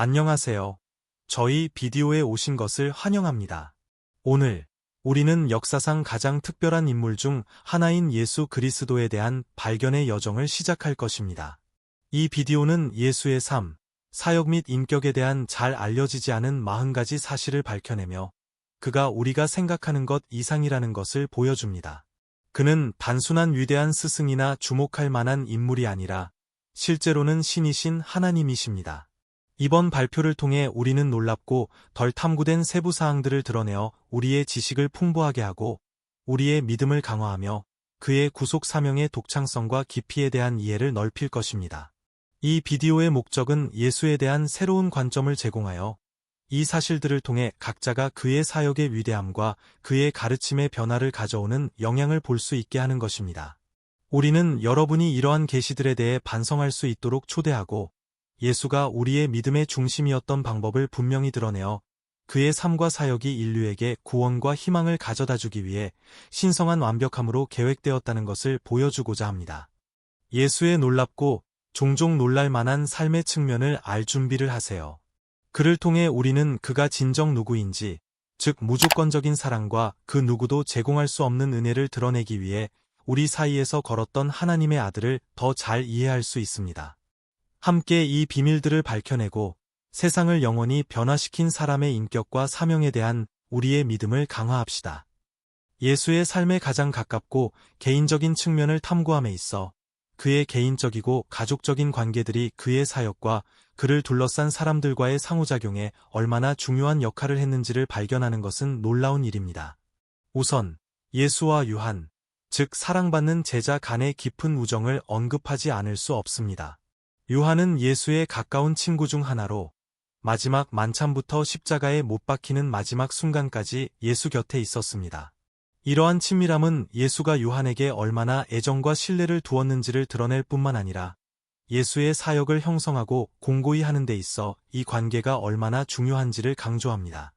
안녕하세요. 저희 비디오에 오신 것을 환영합니다. 오늘 우리는 역사상 가장 특별한 인물 중 하나인 예수 그리스도에 대한 발견의 여정을 시작할 것입니다. 이 비디오는 예수의 삶, 사역 및 인격에 대한 잘 알려지지 않은 40가지 사실을 밝혀내며 그가 우리가 생각하는 것 이상이라는 것을 보여줍니다. 그는 단순한 위대한 스승이나 주목할 만한 인물이 아니라 실제로는 신이신 하나님이십니다. 이번 발표를 통해 우리는 놀랍고 덜 탐구된 세부 사항들을 드러내어 우리의 지식을 풍부하게 하고 우리의 믿음을 강화하며 그의 구속 사명의 독창성과 깊이에 대한 이해를 넓힐 것입니다. 이 비디오의 목적은 예수에 대한 새로운 관점을 제공하여 이 사실들을 통해 각자가 그의 사역의 위대함과 그의 가르침의 변화를 가져오는 영향을 볼 수 있게 하는 것입니다. 우리는 여러분이 이러한 계시들에 대해 반성할 수 있도록 초대하고 예수가 우리의 믿음의 중심이었던 방법을 분명히 드러내어 그의 삶과 사역이 인류에게 구원과 희망을 가져다주기 위해 신성한 완벽함으로 계획되었다는 것을 보여주고자 합니다. 예수의 놀랍고 종종 놀랄 만한 삶의 측면을 알 준비를 하세요. 그를 통해 우리는 그가 진정 누구인지, 즉 무조건적인 사랑과 그 누구도 제공할 수 없는 은혜를 드러내기 위해 우리 사이에서 걸었던 하나님의 아들을 더 잘 이해할 수 있습니다. 함께 이 비밀들을 밝혀내고 세상을 영원히 변화시킨 사람의 인격과 사명에 대한 우리의 믿음을 강화합시다. 예수의 삶에 가장 가깝고 개인적인 측면을 탐구함에 있어 그의 개인적이고 가족적인 관계들이 그의 사역과 그를 둘러싼 사람들과의 상호작용에 얼마나 중요한 역할을 했는지를 발견하는 것은 놀라운 일입니다. 우선 예수와 요한, 즉 사랑받는 제자 간의 깊은 우정을 언급하지 않을 수 없습니다. 요한은 예수의 가까운 친구 중 하나로 마지막 만찬부터 십자가에 못 박히는 마지막 순간까지 예수 곁에 있었습니다. 이러한 친밀함은 예수가 요한에게 얼마나 애정과 신뢰를 두었는지를 드러낼 뿐만 아니라 예수의 사역을 형성하고 공고히 하는 데 있어 이 관계가 얼마나 중요한지를 강조합니다.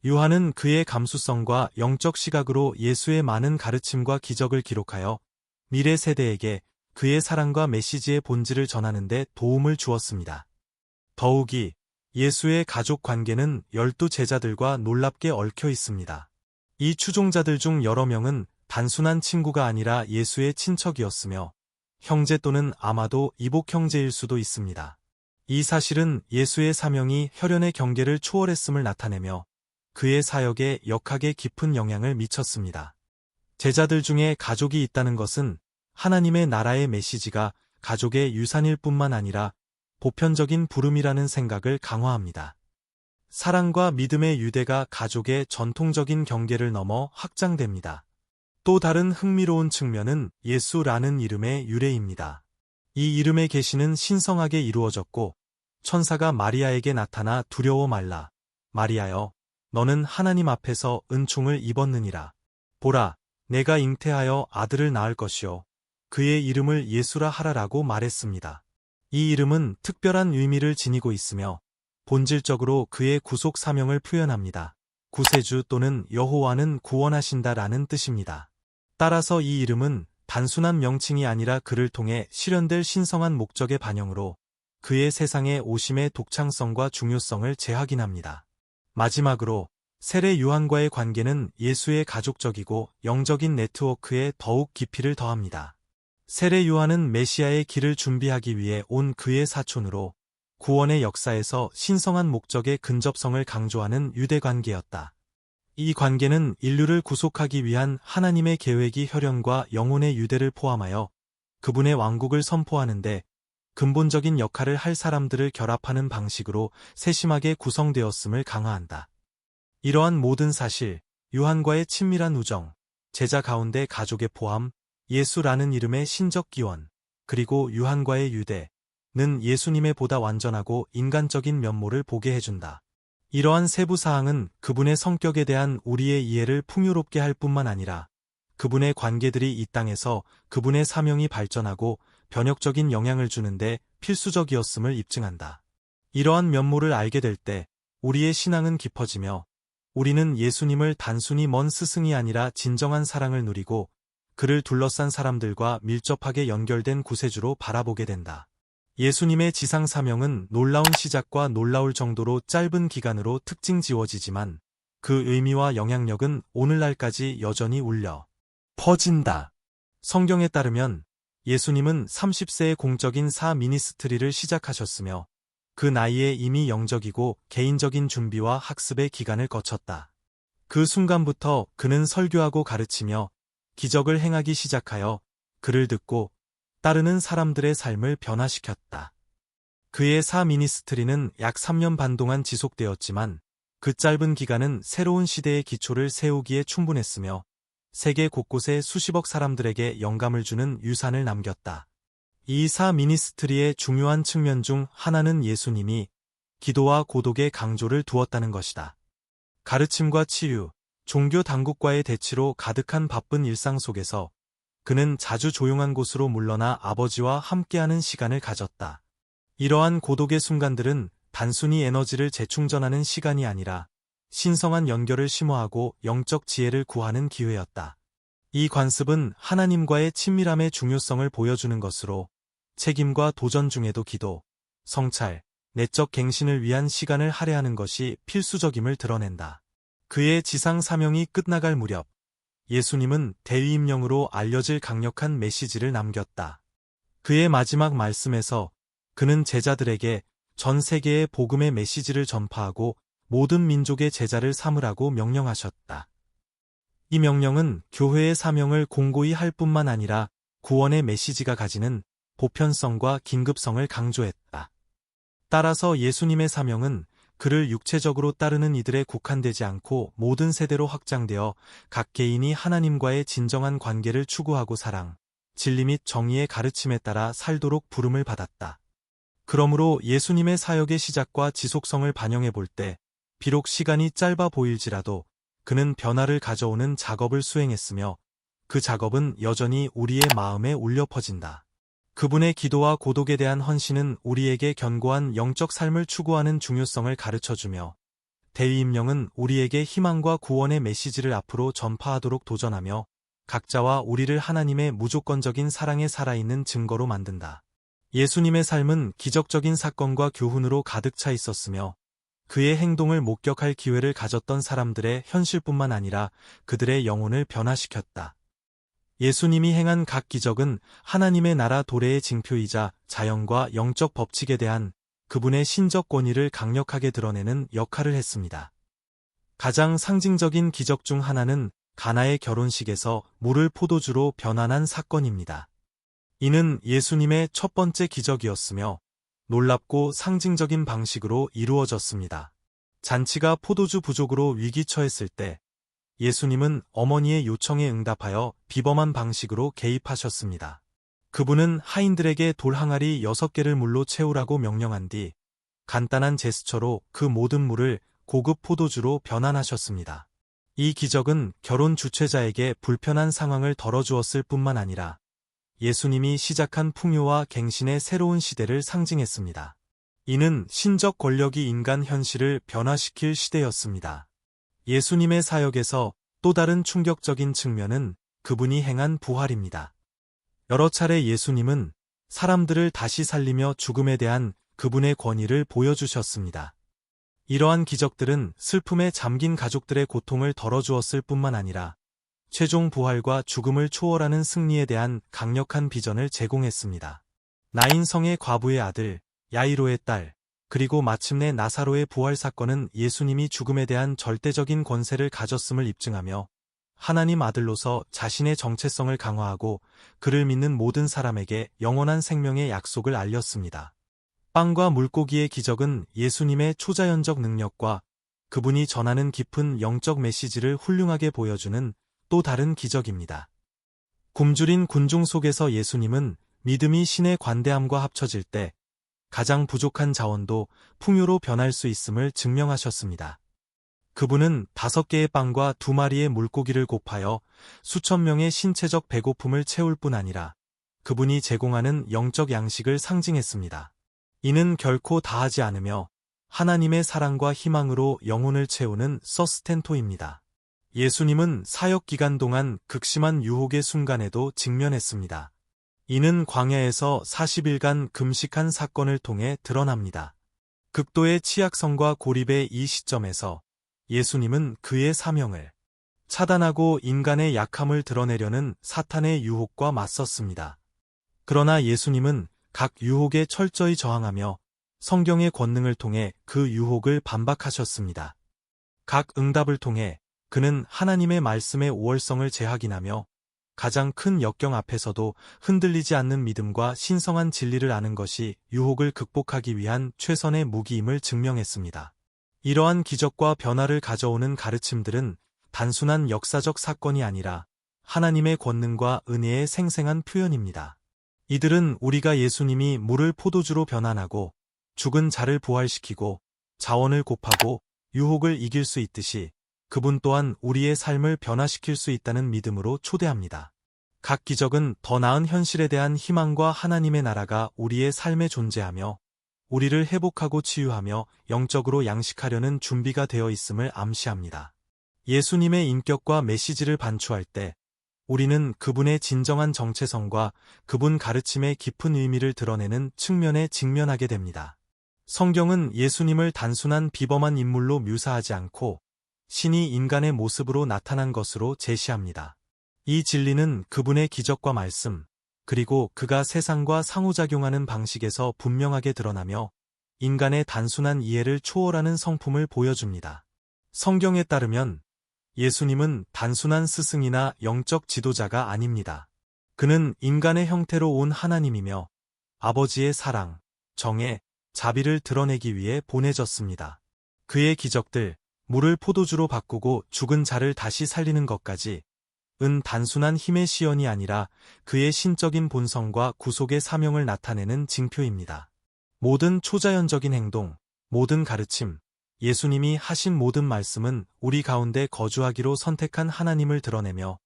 요한은 그의 감수성과 영적 시각으로 예수의 많은 가르침과 기적을 기록하여 미래 세대에게 그의 사랑과 메시지의 본질을 전하는 데 도움을 주었습니다. 더욱이 예수의 가족 관계는 12 제자들과 놀랍게 얽혀 있습니다. 이 추종자들 중 여러 명은 단순한 친구가 아니라 예수의 친척이었으며 형제 또는 아마도 이복 형제일 수도 있습니다. 이 사실은 예수의 사명이 혈연의 경계를 초월했음을 나타내며 그의 사역에 역학에 깊은 영향을 미쳤습니다. 제자들 중에 가족이 있다는 것은 하나님의 나라의 메시지가 가족의 유산일 뿐만 아니라 보편적인 부름이라는 생각을 강화합니다. 사랑과 믿음의 유대가 가족의 전통적인 경계를 넘어 확장됩니다. 또 다른 흥미로운 측면은 예수라는 이름의 유래입니다. 이 이름의 계시는 신성하게 이루어졌고 천사가 마리아에게 나타나 두려워 말라. 마리아여, 너는 하나님 앞에서 은총을 입었느니라. 보라, 내가 잉태하여 아들을 낳을 것이요. 그의 이름을 예수라 하라라고 말했습니다. 이 이름은 특별한 의미를 지니고 있으며 본질적으로 그의 구속 사명을 표현합니다. 구세주 또는 여호와는 구원하신다라는 뜻입니다. 따라서 이 이름은 단순한 명칭이 아니라 그를 통해 실현될 신성한 목적의 반영으로 그의 세상에 오심의 독창성과 중요성을 재확인합니다. 마지막으로 세례 요한과의 관계는 예수의 가족적이고 영적인 네트워크에 더욱 깊이를 더합니다. 세례 요한은 메시아의 길을 준비하기 위해 온 그의 사촌으로 구원의 역사에서 신성한 목적의 근접성을 강조하는 유대관계였다. 이 관계는 인류를 구속하기 위한 하나님의 계획이 혈연과 영혼의 유대를 포함하여 그분의 왕국을 선포하는데 근본적인 역할을 할 사람들을 결합하는 방식으로 세심하게 구성되었음을 강화한다. 이러한 모든 사실, 요한과의 친밀한 우정, 제자 가운데 가족의 포함, 예수라는 이름의 신적 기원, 그리고 요한과의 유대는 예수님의 보다 완전하고 인간적인 면모를 보게 해준다. 이러한 세부 사항은 그분의 성격에 대한 우리의 이해를 풍요롭게 할 뿐만 아니라 그분의 관계들이 이 땅에서 그분의 사명이 발전하고 변혁적인 영향을 주는데 필수적이었음을 입증한다. 이러한 면모를 알게 될 때 우리의 신앙은 깊어지며 우리는 예수님을 단순히 먼 스승이 아니라 진정한 사랑을 누리고 그를 둘러싼 사람들과 밀접하게 연결된 구세주로 바라보게 된다. 예수님의 지상 사명은 놀라운 시작과 놀라울 정도로 짧은 기간으로 특징 지워지지만 그 의미와 영향력은 오늘날까지 여전히 울려 퍼진다. 성경에 따르면 예수님은 30세의 공적인 미니스트리를 시작하셨으며 그 나이에 이미 영적이고 개인적인 준비와 학습의 기간을 거쳤다. 그 순간부터 그는 설교하고 가르치며 기적을 행하기 시작하여 그를 듣고 따르는 사람들의 삶을 변화시켰다. 그의 미니스트리는 약 3년 반 동안 지속되었지만 그 짧은 기간은 새로운 시대의 기초를 세우기에 충분했으며 세계 곳곳의 수십억 사람들에게 영감을 주는 유산을 남겼다. 이 미니스트리의 중요한 측면 중 하나는 예수님이 기도와 고독에 강조를 두었다는 것이다. 가르침과 치유, 종교 당국과의 대치로 가득한 바쁜 일상 속에서 그는 자주 조용한 곳으로 물러나 아버지와 함께하는 시간을 가졌다. 이러한 고독의 순간들은 단순히 에너지를 재충전하는 시간이 아니라 신성한 연결을 심화하고 영적 지혜를 구하는 기회였다. 이 관습은 하나님과의 친밀함의 중요성을 보여주는 것으로 책임과 도전 중에도 기도, 성찰, 내적 갱신을 위한 시간을 할애하는 것이 필수적임을 드러낸다. 그의 지상 사명이 끝나갈 무렵 예수님은 대위임령으로 알려질 강력한 메시지를 남겼다. 그의 마지막 말씀에서 그는 제자들에게 전 세계에 복음의 메시지를 전파하고 모든 민족의 제자를 삼으라고 명령하셨다. 이 명령은 교회의 사명을 공고히 할 뿐만 아니라 구원의 메시지가 가지는 보편성과 긴급성을 강조했다. 따라서 예수님의 사명은 그를 육체적으로 따르는 이들에 국한되지 않고 모든 세대로 확장되어 각 개인이 하나님과의 진정한 관계를 추구하고 사랑, 진리 및 정의의 가르침에 따라 살도록 부름을 받았다. 그러므로 예수님의 사역의 시작과 지속성을 반영해 볼 때 비록 시간이 짧아 보일지라도 그는 변화를 가져오는 작업을 수행했으며 그 작업은 여전히 우리의 마음에 울려 퍼진다. 그분의 기도와 고독에 대한 헌신은 우리에게 견고한 영적 삶을 추구하는 중요성을 가르쳐주며 대위임령은 우리에게 희망과 구원의 메시지를 앞으로 전파하도록 도전하며 각자와 우리를 하나님의 무조건적인 사랑에 살아있는 증거로 만든다. 예수님의 삶은 기적적인 사건과 교훈으로 가득 차 있었으며 그의 행동을 목격할 기회를 가졌던 사람들의 현실뿐만 아니라 그들의 영혼을 변화시켰다. 예수님이 행한 각 기적은 하나님의 나라 도래의 징표이자 자연과 영적 법칙에 대한 그분의 신적 권위를 강력하게 드러내는 역할을 했습니다. 가장 상징적인 기적 중 하나는 가나의 결혼식에서 물을 포도주로 변환한 사건입니다. 이는 예수님의 첫 번째 기적이었으며 놀랍고 상징적인 방식으로 이루어졌습니다. 잔치가 포도주 부족으로 위기처했을 때 예수님은 어머니의 요청에 응답하여 비범한 방식으로 개입하셨습니다. 그분은 하인들에게 돌 항아리 6개를 물로 채우라고 명령한 뒤 간단한 제스처로 그 모든 물을 고급 포도주로 변환하셨습니다. 이 기적은 결혼 주최자에게 불편한 상황을 덜어주었을 뿐만 아니라 예수님이 시작한 풍요와 갱신의 새로운 시대를 상징했습니다. 이는 신적 권력이 인간 현실을 변화시킬 시대였습니다. 예수님의 사역에서 또 다른 충격적인 측면은 그분이 행한 부활입니다. 여러 차례 예수님은 사람들을 다시 살리며 죽음에 대한 그분의 권위를 보여주셨습니다. 이러한 기적들은 슬픔에 잠긴 가족들의 고통을 덜어주었을 뿐만 아니라 최종 부활과 죽음을 초월하는 승리에 대한 강력한 비전을 제공했습니다. 나인성의 과부의 아들, 야이로의 딸, 그리고 마침내 나사로의 부활 사건은 예수님이 죽음에 대한 절대적인 권세를 가졌음을 입증하며 하나님 아들로서 자신의 정체성을 강화하고 그를 믿는 모든 사람에게 영원한 생명의 약속을 알렸습니다. 빵과 물고기의 기적은 예수님의 초자연적 능력과 그분이 전하는 깊은 영적 메시지를 훌륭하게 보여주는 또 다른 기적입니다. 굶주린 군중 속에서 예수님은 믿음이 신의 관대함과 합쳐질 때 가장 부족한 자원도 풍요로 변할 수 있음을 증명하셨습니다. 그분은 5개의 빵과 2마리의 물고기를 곱하여 수천 명의 신체적 배고픔을 채울 뿐 아니라 그분이 제공하는 영적 양식을 상징했습니다. 이는 결코 다하지 않으며 하나님의 사랑과 희망으로 영혼을 채우는 서스텐토입니다. 예수님은 사역 기간 동안 극심한 유혹의 순간에도 직면했습니다. 이는 광야에서 40일간 금식한 사건을 통해 드러납니다. 극도의 취약성과 고립의 이 시점에서 예수님은 그의 사명을 차단하고 인간의 약함을 드러내려는 사탄의 유혹과 맞섰습니다. 그러나 예수님은 각 유혹에 철저히 저항하며 성경의 권능을 통해 그 유혹을 반박하셨습니다. 각 응답을 통해 그는 하나님의 말씀의 우월성을 재확인하며 가장 큰 역경 앞에서도 흔들리지 않는 믿음과 신성한 진리를 아는 것이 유혹을 극복하기 위한 최선의 무기임을 증명했습니다. 이러한 기적과 변화를 가져오는 가르침들은 단순한 역사적 사건이 아니라 하나님의 권능과 은혜의 생생한 표현입니다. 이들은 우리가 예수님이 물을 포도주로 변환하고 죽은 자를 부활시키고 자원을 곱하고 유혹을 이길 수 있듯이 그분 또한 우리의 삶을 변화시킬 수 있다는 믿음으로 초대합니다. 각 기적은 더 나은 현실에 대한 희망과 하나님의 나라가 우리의 삶에 존재하며 우리를 회복하고 치유하며 영적으로 양식하려는 준비가 되어 있음을 암시합니다. 예수님의 인격과 메시지를 반추할 때 우리는 그분의 진정한 정체성과 그분 가르침의 깊은 의미를 드러내는 측면에 직면하게 됩니다. 성경은 예수님을 단순한 비범한 인물로 묘사하지 않고 신이 인간의 모습으로 나타난 것으로 제시합니다. 이 진리는 그분의 기적과 말씀, 그리고 그가 세상과 상호작용하는 방식에서 분명하게 드러나며 인간의 단순한 이해를 초월하는 성품을 보여줍니다. 성경에 따르면 예수님은 단순한 스승이나 영적 지도자가 아닙니다. 그는 인간의 형태로 온 하나님이며 아버지의 사랑, 정의, 자비를 드러내기 위해 보내졌습니다. 그의 기적들, 물을 포도주로 바꾸고 죽은 자를 다시 살리는 것까지 은 단순한 힘의 시연이 아니라 그의 신적인 본성과 구속의 사명을 나타내는 징표입니다. 모든 초자연적인 행동, 모든 가르침, 예수님이 하신 모든 말씀은 우리 가운데 거주하기로 선택한 하나님을 드러내며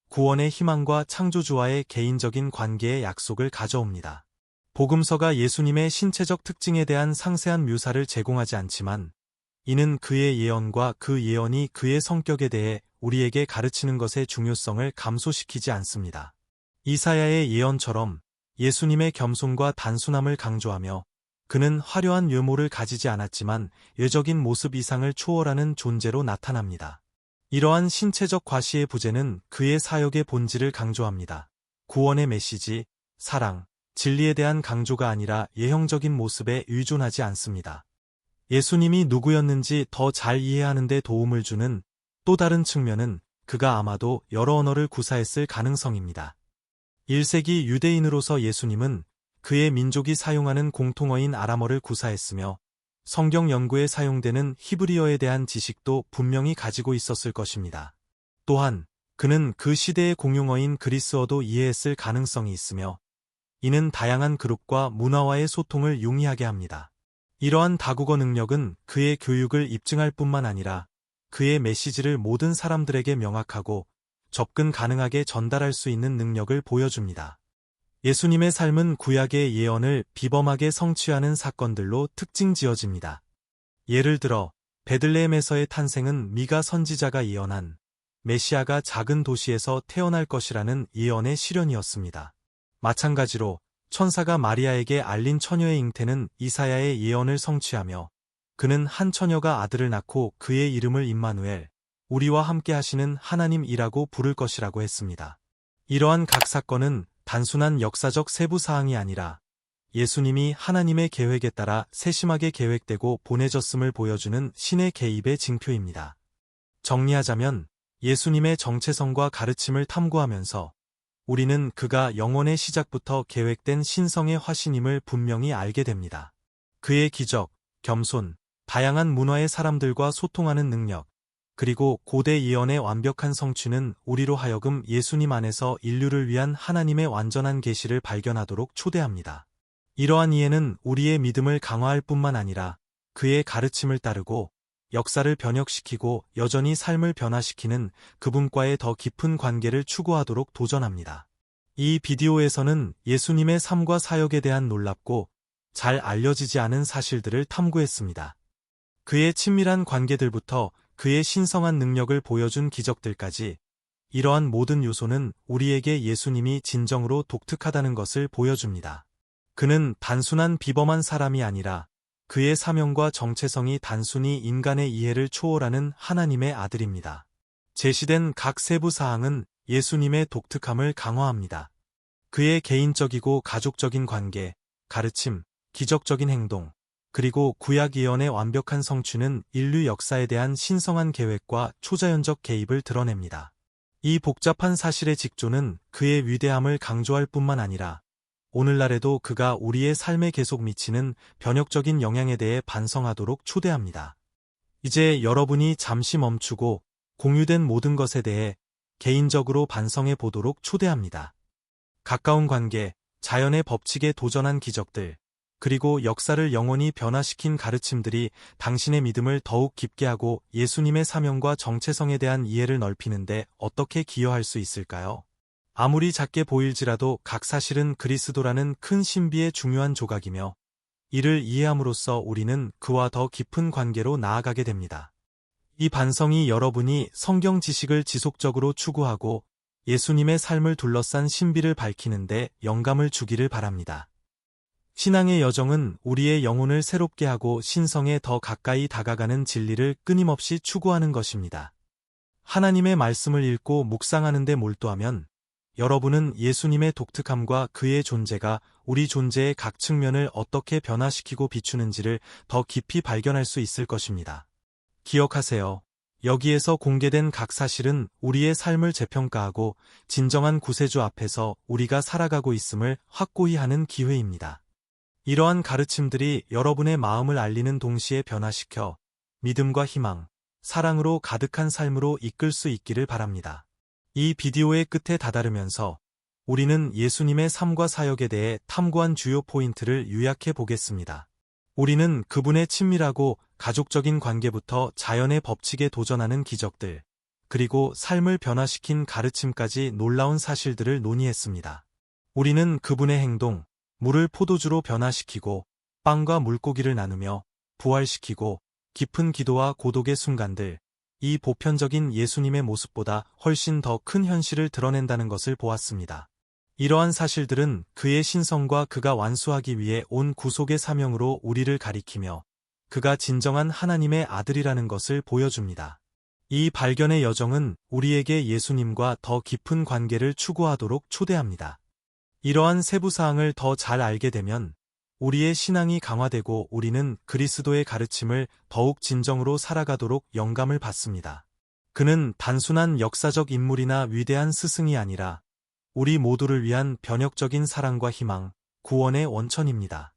구원의 희망과 창조주와의 개인적인 관계의 약속을 가져옵니다. 복음서가 예수님의 신체적 특징에 대한 상세한 묘사를 제공하지 않지만 이는 그의 예언과 그 예언이 그의 성격에 대해 우리에게 가르치는 것의 중요성을 감소시키지 않습니다. 이사야의 예언처럼 예수님의 겸손과 단순함을 강조하며 그는 화려한 외모를 가지지 않았지만 외적인 모습 이상을 초월하는 존재로 나타납니다. 이러한 신체적 과시의 부재는 그의 사역의 본질을 강조합니다. 구원의 메시지, 사랑, 진리에 대한 강조가 아니라 예형적인 모습에 의존하지 않습니다. 예수님이 누구였는지 더 잘 이해하는 데 도움을 주는 또 다른 측면은 그가 아마도 여러 언어를 구사했을 가능성입니다. 1세기 유대인으로서 예수님은 그의 민족이 사용하는 공통어인 아람어를 구사했으며 성경 연구에 사용되는 히브리어에 대한 지식도 분명히 가지고 있었을 것입니다. 또한 그는 그 시대의 공용어인 그리스어도 이해했을 가능성이 있으며 이는 다양한 그룹과 문화와의 소통을 용이하게 합니다. 이러한 다국어 능력은 그의 교육을 입증할 뿐만 아니라 그의 메시지를 모든 사람들에게 명확하고 접근 가능하게 전달할 수 있는 능력을 보여줍니다. 예수님의 삶은 구약의 예언을 비범하게 성취하는 사건들로 특징 지어집니다. 예를 들어 베들레헴에서의 탄생은 미가 선지자가 예언한 메시아가 작은 도시에서 태어날 것이라는 예언의 실현이었습니다. 마찬가지로 천사가 마리아에게 알린 처녀의 잉태는 이사야의 예언을 성취하며 그는 한 처녀가 아들을 낳고 그의 이름을 임마누엘, 우리와 함께 하시는 하나님이라고 부를 것이라고 했습니다. 이러한 각 사건은 단순한 역사적 세부 사항이 아니라 예수님이 하나님의 계획에 따라 세심하게 계획되고 보내졌음을 보여주는 신의 개입의 징표입니다. 정리하자면 예수님의 정체성과 가르침을 탐구하면서 우리는 그가 영원의 시작부터 계획된 신성의 화신임을 분명히 알게 됩니다. 그의 기적, 겸손, 다양한 문화의 사람들과 소통하는 능력, 그리고 고대 예언의 완벽한 성취는 우리로 하여금 예수님 안에서 인류를 위한 하나님의 완전한 계시를 발견하도록 초대합니다. 이러한 이해는 우리의 믿음을 강화할 뿐만 아니라 그의 가르침을 따르고 역사를 변혁시키고 여전히 삶을 변화시키는 그분과의 더 깊은 관계를 추구하도록 도전합니다. 이 비디오에서는 예수님의 삶과 사역에 대한 놀랍고 잘 알려지지 않은 사실들을 탐구했습니다. 그의 친밀한 관계들부터 그의 신성한 능력을 보여준 기적들까지 이러한 모든 요소는 우리에게 예수님이 진정으로 독특하다는 것을 보여줍니다. 그는 단순한 비범한 사람이 아니라 그의 사명과 정체성이 단순히 인간의 이해를 초월하는 하나님의 아들입니다. 제시된 각 세부 사항은 예수님의 독특함을 강화합니다. 그의 개인적이고 가족적인 관계, 가르침, 기적적인 행동, 그리고 구약 예언의 완벽한 성취는 인류 역사에 대한 신성한 계획과 초자연적 개입을 드러냅니다. 이 복잡한 사실의 직조는 그의 위대함을 강조할 뿐만 아니라 오늘날에도 그가 우리의 삶에 계속 미치는 변혁적인 영향에 대해 반성하도록 초대합니다. 이제 여러분이 잠시 멈추고 공유된 모든 것에 대해 개인적으로 반성해 보도록 초대합니다. 가까운 관계, 자연의 법칙에 도전한 기적들, 그리고 역사를 영원히 변화시킨 가르침들이 당신의 믿음을 더욱 깊게 하고 예수님의 사명과 정체성에 대한 이해를 넓히는데 어떻게 기여할 수 있을까요? 아무리 작게 보일지라도 각 사실은 그리스도라는 큰 신비의 중요한 조각이며 이를 이해함으로써 우리는 그와 더 깊은 관계로 나아가게 됩니다. 이 반성이 여러분이 성경 지식을 지속적으로 추구하고 예수님의 삶을 둘러싼 신비를 밝히는데 영감을 주기를 바랍니다. 신앙의 여정은 우리의 영혼을 새롭게 하고 신성에 더 가까이 다가가는 진리를 끊임없이 추구하는 것입니다. 하나님의 말씀을 읽고 묵상하는 데 몰두하면 여러분은 예수님의 독특함과 그의 존재가 우리 존재의 각 측면을 어떻게 변화시키고 비추는지를 더 깊이 발견할 수 있을 것입니다. 기억하세요. 여기에서 공개된 각 사실은 우리의 삶을 재평가하고 진정한 구세주 앞에서 우리가 살아가고 있음을 확고히 하는 기회입니다. 이러한 가르침들이 여러분의 마음을 알리는 동시에 변화시켜 믿음과 희망, 사랑으로 가득한 삶으로 이끌 수 있기를 바랍니다. 이 비디오의 끝에 다다르면서 우리는 예수님의 삶과 사역에 대해 탐구한 주요 포인트를 요약해 보겠습니다. 우리는 그분의 친밀하고 가족적인 관계부터 자연의 법칙에 도전하는 기적들, 그리고 삶을 변화시킨 가르침까지 놀라운 사실들을 논의했습니다. 우리는 그분의 행동, 물을 포도주로 변화시키고 빵과 물고기를 나누며 부활시키고 깊은 기도와 고독의 순간들, 이 보편적인 예수님의 모습보다 훨씬 더 큰 현실을 드러낸다는 것을 보았습니다. 이러한 사실들은 그의 신성과 그가 완수하기 위해 온 구속의 사명으로 우리를 가리키며 그가 진정한 하나님의 아들이라는 것을 보여줍니다. 이 발견의 여정은 우리에게 예수님과 더 깊은 관계를 추구하도록 초대합니다. 이러한 세부사항을 더 잘 알게 되면 우리의 신앙이 강화되고 우리는 그리스도의 가르침을 더욱 진정으로 살아가도록 영감을 받습니다. 그는 단순한 역사적 인물이나 위대한 스승이 아니라 우리 모두를 위한 변혁적인 사랑과 희망, 구원의 원천입니다.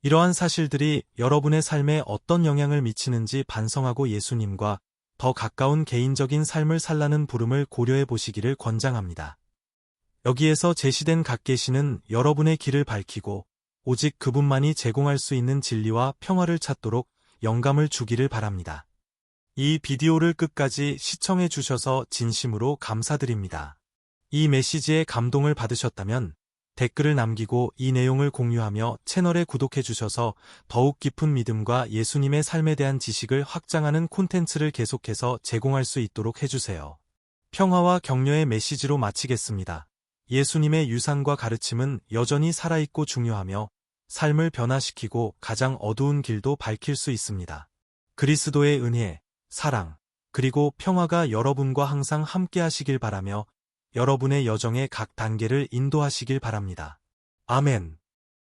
이러한 사실들이 여러분의 삶에 어떤 영향을 미치는지 반성하고 예수님과 더 가까운 개인적인 삶을 살라는 부름을 고려해 보시기를 권장합니다. 여기에서 제시된 각 계시는 여러분의 길을 밝히고 오직 그분만이 제공할 수 있는 진리와 평화를 찾도록 영감을 주기를 바랍니다. 이 비디오를 끝까지 시청해 주셔서 진심으로 감사드립니다. 이 메시지에 감동을 받으셨다면 댓글을 남기고 이 내용을 공유하며 채널에 구독해 주셔서 더욱 깊은 믿음과 예수님의 삶에 대한 지식을 확장하는 콘텐츠를 계속해서 제공할 수 있도록 해주세요. 평화와 격려의 메시지로 마치겠습니다. 예수님의 유산과 가르침은 여전히 살아있고 중요하며 삶을 변화시키고 가장 어두운 길도 밝힐 수 있습니다. 그리스도의 은혜, 사랑, 그리고 평화가 여러분과 항상 함께 하시길 바라며 여러분의 여정의 각 단계를 인도하시길 바랍니다. 아멘.